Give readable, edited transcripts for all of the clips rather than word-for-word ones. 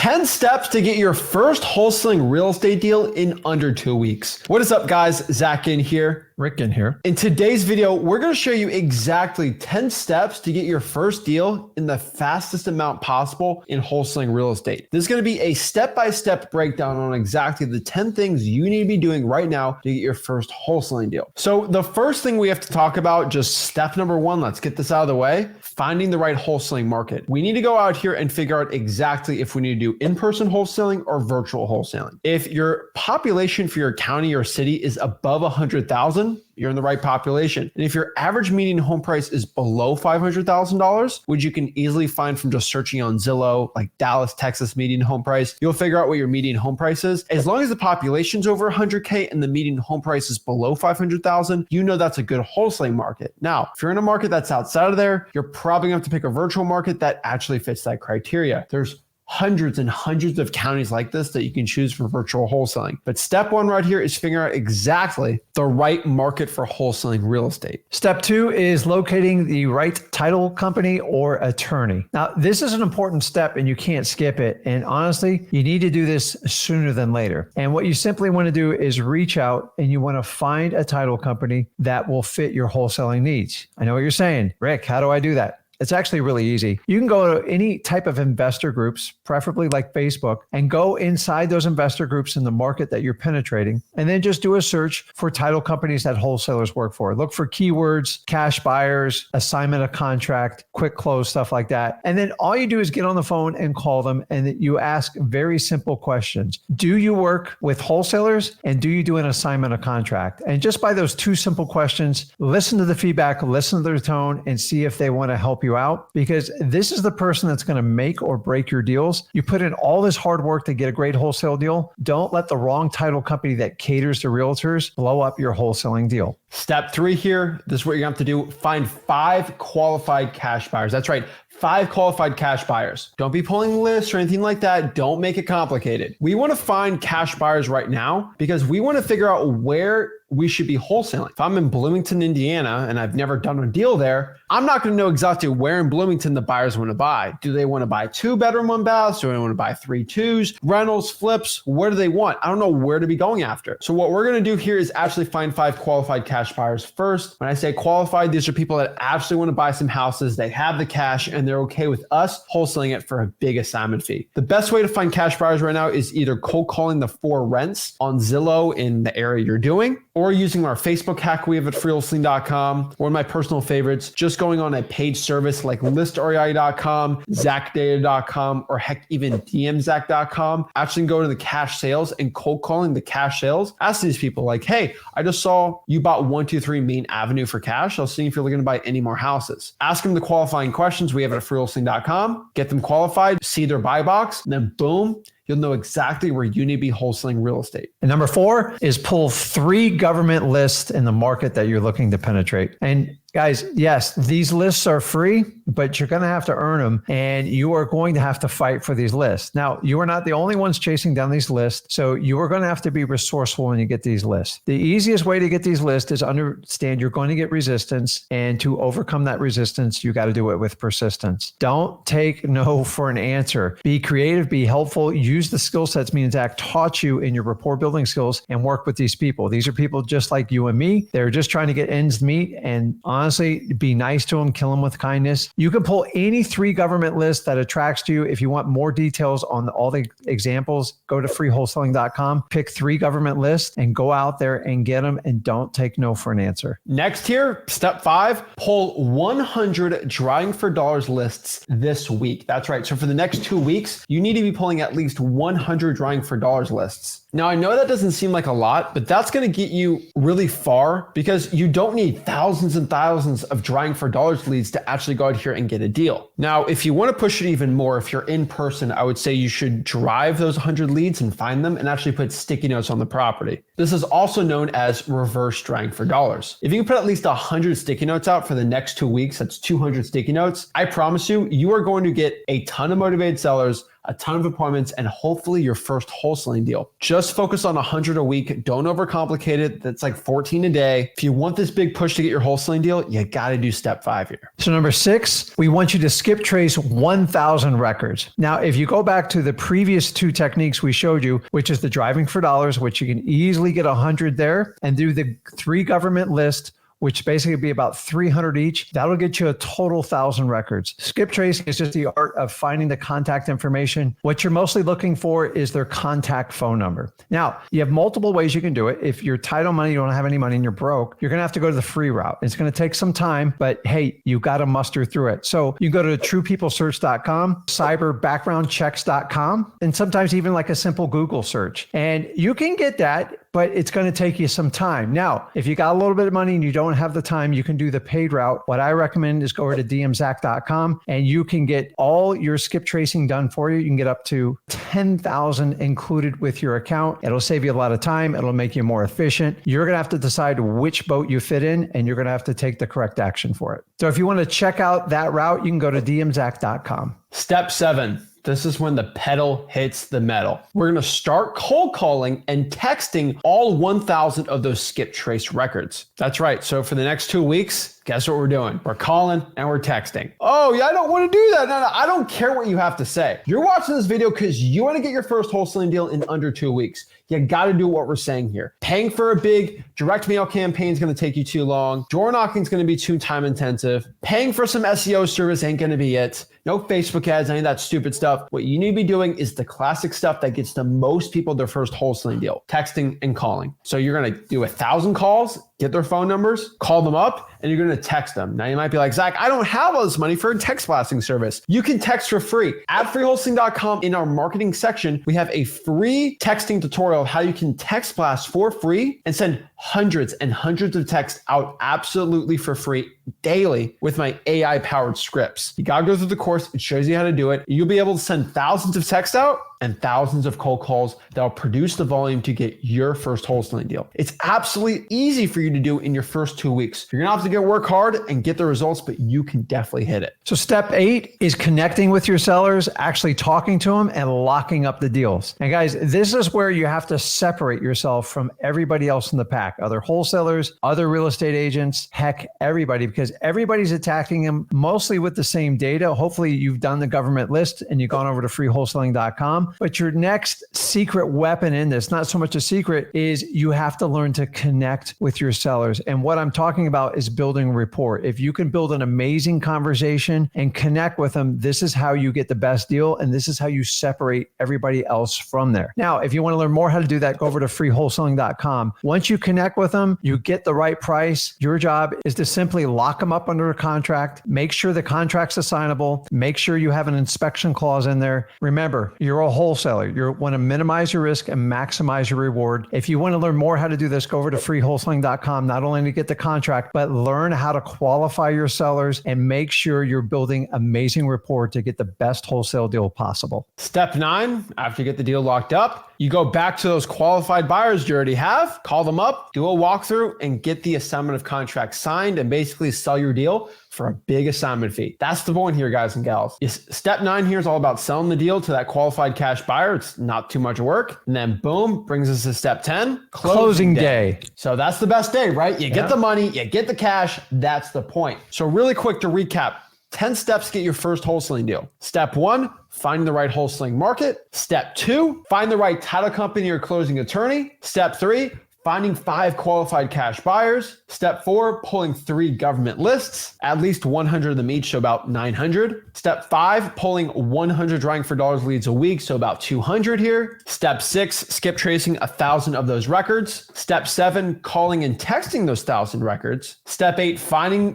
10 steps to get your first wholesaling real estate deal in under 2 weeks. What is up, guys? Zach Ginn here. Rick Ginn here. In today's video, we're going to show you exactly 10 steps to get your first deal in the fastest amount possible in wholesaling real estate. This is going to be a step-by-step breakdown on exactly the 10 things you need to be doing right now to get your first wholesaling deal. So the first thing we have to talk about, just step number one, let's get this out of the way, finding the right wholesaling market. We need to go out here and figure out exactly if we need to do in-person wholesaling or virtual wholesaling. If your population for your county or city is above 100,000, you're in the right population. And if your average median home price is below $500,000, which you can easily find from just searching on Zillow, like Dallas, Texas median home price, you'll figure out what your median home price is. As long as the population's over 100K and the median home price is below 500,000, you know that's a good wholesaling market. Now, if you're in a market that's outside of there, you're probably gonna have to pick a virtual market that actually fits that criteria. There's hundreds and hundreds of counties like this that you can choose for virtual wholesaling. But step one right here is figuring out exactly the right market for wholesaling real estate. Step two is locating the right title company or attorney. Now, this is an important step and you can't skip it. And honestly, you need to do this sooner than later. And what you simply want to do is reach out and you want to find a title company that will fit your wholesaling needs. I know what you're saying. Rick, how do I do that? It's actually really easy. You can go to any type of investor groups, preferably like Facebook, and go inside those investor groups in the market that you're penetrating, and then just do a search for title companies that wholesalers work for. Look for keywords, cash buyers, assignment of contract, quick close, stuff like that. And then all you do is get on the phone and call them, and you ask very simple questions. Do you work with wholesalers, and do you do an assignment of contract? And just by those two simple questions, listen to the feedback, listen to their tone, and see if they want to help you out, because this is the person that's going to make or break your deals. You put in all this hard work to get a great wholesale deal. Don't let the wrong title company that caters to realtors blow up your wholesaling deal. Step three here, this is what you're going to have to do. Find 5 qualified cash buyers. That's right. 5 qualified cash buyers. Don't be pulling lists or anything like that. Don't make it complicated. We want to find cash buyers right now because we want to figure out where we should be wholesaling. If I'm in Bloomington, Indiana, and I've never done a deal there, I'm not going to know exactly where in Bloomington the buyers want to buy. Do they want to buy 2-bedroom, 1-baths? Do they want to buy 3 2s, rentals, flips? What do they want? I don't know where to be going after. So what we're going to do here is actually find 5 qualified cash buyers first. When I say qualified, these are people that actually want to buy some houses. They have the cash and they're okay with us wholesaling it for a big assignment fee. The best way to find cash buyers right now is either cold calling the 4 rents on Zillow in the area you're doing, or using our Facebook hack we have at freewholesaling.com, or my personal favorites, just going on a paid service like listrei.com, zachdata.com, or heck, even dmzac.com. Actually go to the cash sales and cold calling the cash sales. Ask these people like, hey, I just saw you bought 123 Main Avenue for cash. I'll see if you're looking to buy any more houses. Ask them the qualifying questions we have at freewholesaling.com, get them qualified, see their buy box, and then boom, you'll know exactly where you need to be wholesaling real estate. And number 4 is pull 3 government lists in the market that you're looking to penetrate. And guys, yes, these lists are free, but you're going to have to earn them and you are going to have to fight for these lists. Now, you are not the only ones chasing down these lists, so you are going to have to be resourceful when you get these lists. The easiest way to get these lists is understand you're going to get resistance, and to overcome that resistance, you got to do it with persistence. Don't take no for an answer. Be creative, be helpful, use the skill sets me and Zach taught you in your rapport building skills, and work with these people. These are people just like you and me. They're just trying to get ends meet, and honestly, be nice to them, kill them with kindness. You can pull any 3 government lists that attracts you. If you want more details on all the examples, go to freewholesaling.com, pick 3 government lists and go out there and get them, and don't take no for an answer. Next here, step 5, pull 100 drawing for dollars lists this week. That's right. So for the next 2 weeks, you need to be pulling at least 100 drawing for dollars lists. Now, I know that doesn't seem like a lot, but that's going to get you really far because you don't need thousands and thousands of drawing for dollars leads to actually go out here and get a deal. Now, if you want to push it even more, if you're in person, I would say you should drive those 100 leads and find them and actually put sticky notes on the property. This is also known as reverse drawing for dollars. If you can put at least 100 sticky notes out for the next 2 weeks, that's 200 sticky notes, I promise you, you are going to get a ton of motivated sellers, a ton of appointments, and hopefully your first wholesaling deal. Just focus on 100 a week. Don't overcomplicate it. That's like 14 a day. If you want this big push to get your wholesaling deal, you got to do step 5 here. So number 6, we want you to skip trace 1,000 records. Now, if you go back to the previous 2 techniques we showed you, which is the driving for dollars, which you can easily get 100 there, and do the 3 government lists, which basically be about 300 each. That'll get you a total 1,000 records. Skip tracing is just the art of finding the contact information. What you're mostly looking for is their contact phone number. Now, you have multiple ways you can do it. If you're tight on money, you don't have any money and you're broke, you're going to have to go to the free route. It's going to take some time, but hey, you got to muster through it. So you go to truepeoplesearch.com, cyberbackgroundchecks.com, and sometimes even like a simple Google search. And you can get that, but it's going to take you some time. Now, if you got a little bit of money and you don't have the time, you can do the paid route. What I recommend is go over to dmzach.com and you can get all your skip tracing done for you. You can get up to 10,000 included with your account. It'll save you a lot of time. It'll make you more efficient. You're going to have to decide which boat you fit in, and you're going to have to take the correct action for it. So if you want to check out that route, you can go to dmzach.com. Step 7. This is when the pedal hits the metal. We're going to start cold calling and texting all 1,000 of those skip trace records. That's right. So for the next 2 weeks, guess what we're doing? We're calling and we're texting. Oh, yeah, I don't want to do that. No, I don't care what you have to say. You're watching this video because you want to get your first wholesaling deal in under 2 weeks. You got to do what we're saying here. Paying for a big direct mail campaign is going to take you too long. Door knocking is going to be too time intensive. Paying for some SEO service ain't going to be it. No Facebook ads, any of that stupid stuff. What you need to be doing is the classic stuff that gets the most people their first wholesaling deal, texting and calling. So you're going to do 1,000 calls, get their phone numbers, call them up, and you're going to text them. Now you might be like, Zach, I don't have all this money for a text blasting service. You can text for free. At freewholesaling.com in our marketing section, we have a free texting tutorial of how you can text blast for free and send hundreds and hundreds of texts out absolutely for free daily with my AI powered scripts. You got to go through the course. It shows you how to do it. You'll be able to send thousands of texts out and thousands of cold calls that'll produce the volume to get your first wholesaling deal. It's absolutely easy for you to do in your first 2 weeks. You're gonna have to work hard and get the results, but you can definitely hit it. So step 8 is connecting with your sellers, actually talking to them and locking up the deals. And guys, this is where you have to separate yourself from everybody else in the pack, other wholesalers, other real estate agents, heck, everybody, because everybody's attacking them mostly with the same data. Hopefully you've done the government list and you've gone over to freewholesaling.com. But your next secret weapon in this, not so much a secret, is you have to learn to connect with your sellers. And what I'm talking about is building rapport. If you can build an amazing conversation and connect with them, this is how you get the best deal. And this is how you separate everybody else from there. Now, if you want to learn more how to do that, go over to freewholesaling.com. Once you connect with them, you get the right price. Your job is to simply lock them up under a contract, make sure the contract's assignable, make sure you have an inspection clause in there. Remember, you're a wholesaler. You want to minimize your risk and maximize your reward. If you want to learn more how to do this, go over to freewholesaling.com, not only to get the contract, but learn how to qualify your sellers and make sure you're building amazing rapport to get the best wholesale deal possible. Step 9, after you get the deal locked up, you go back to those qualified buyers you already have, call them up, do a walkthrough, and get the assignment of contract signed and basically sell your deal for a big assignment fee. That's the point here, guys and gals. Step 9 here is all about selling the deal to that qualified cash buyer. It's not too much work. And then boom, brings us to step 10, closing day. So that's the best day, right? You get the money, you get the cash. That's the point. So really quick to recap, 10 steps to get your first wholesaling deal. Step 1, find the right wholesaling market. Step 2, find the right title company or closing attorney. Step 3, finding 5 qualified cash buyers. Step 4, pulling 3 government lists, at least 100 of them each, so about 900. Step 5, pulling 100 driving for dollars leads a week, so about 200 here. Step 6, skip tracing 1,000 of those records. Step 7, calling and texting those 1,000 records. Step 8,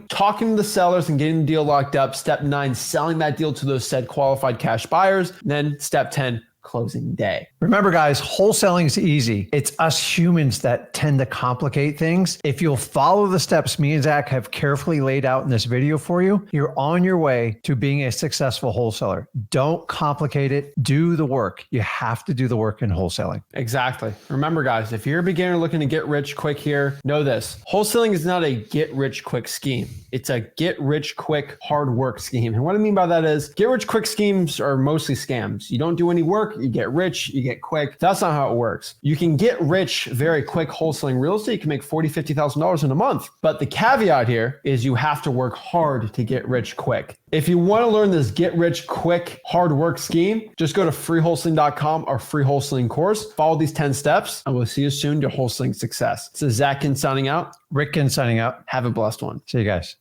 talking to the sellers and getting the deal locked up. Step 9, selling that deal to those said qualified cash buyers. And then step 10, closing day. Remember, guys, wholesaling is easy. It's us humans that tend to complicate things. If you'll follow the steps me and Zach have carefully laid out in this video for you, you're on your way to being a successful wholesaler. Don't complicate it. Do the work. You have to do the work in wholesaling. Exactly. Remember, guys, if you're a beginner looking to get rich quick here, know this. Wholesaling is not a get rich quick scheme. It's a get rich quick hard work scheme. And what I mean by that is get rich quick schemes are mostly scams. You don't do any work, you get rich, you get quick. That's not how it works. You can get rich very quick wholesaling real estate. You can make $40,000, $50,000 in a month. But the caveat here is you have to work hard to get rich quick. If you want to learn this get rich quick hard work scheme, just go to freewholesaling.com, our free wholesaling course. Follow these 10 steps and we'll see you soon to wholesaling success. This is Zach Ginn signing out. Rick Ginn signing out. Have a blessed one. See you guys.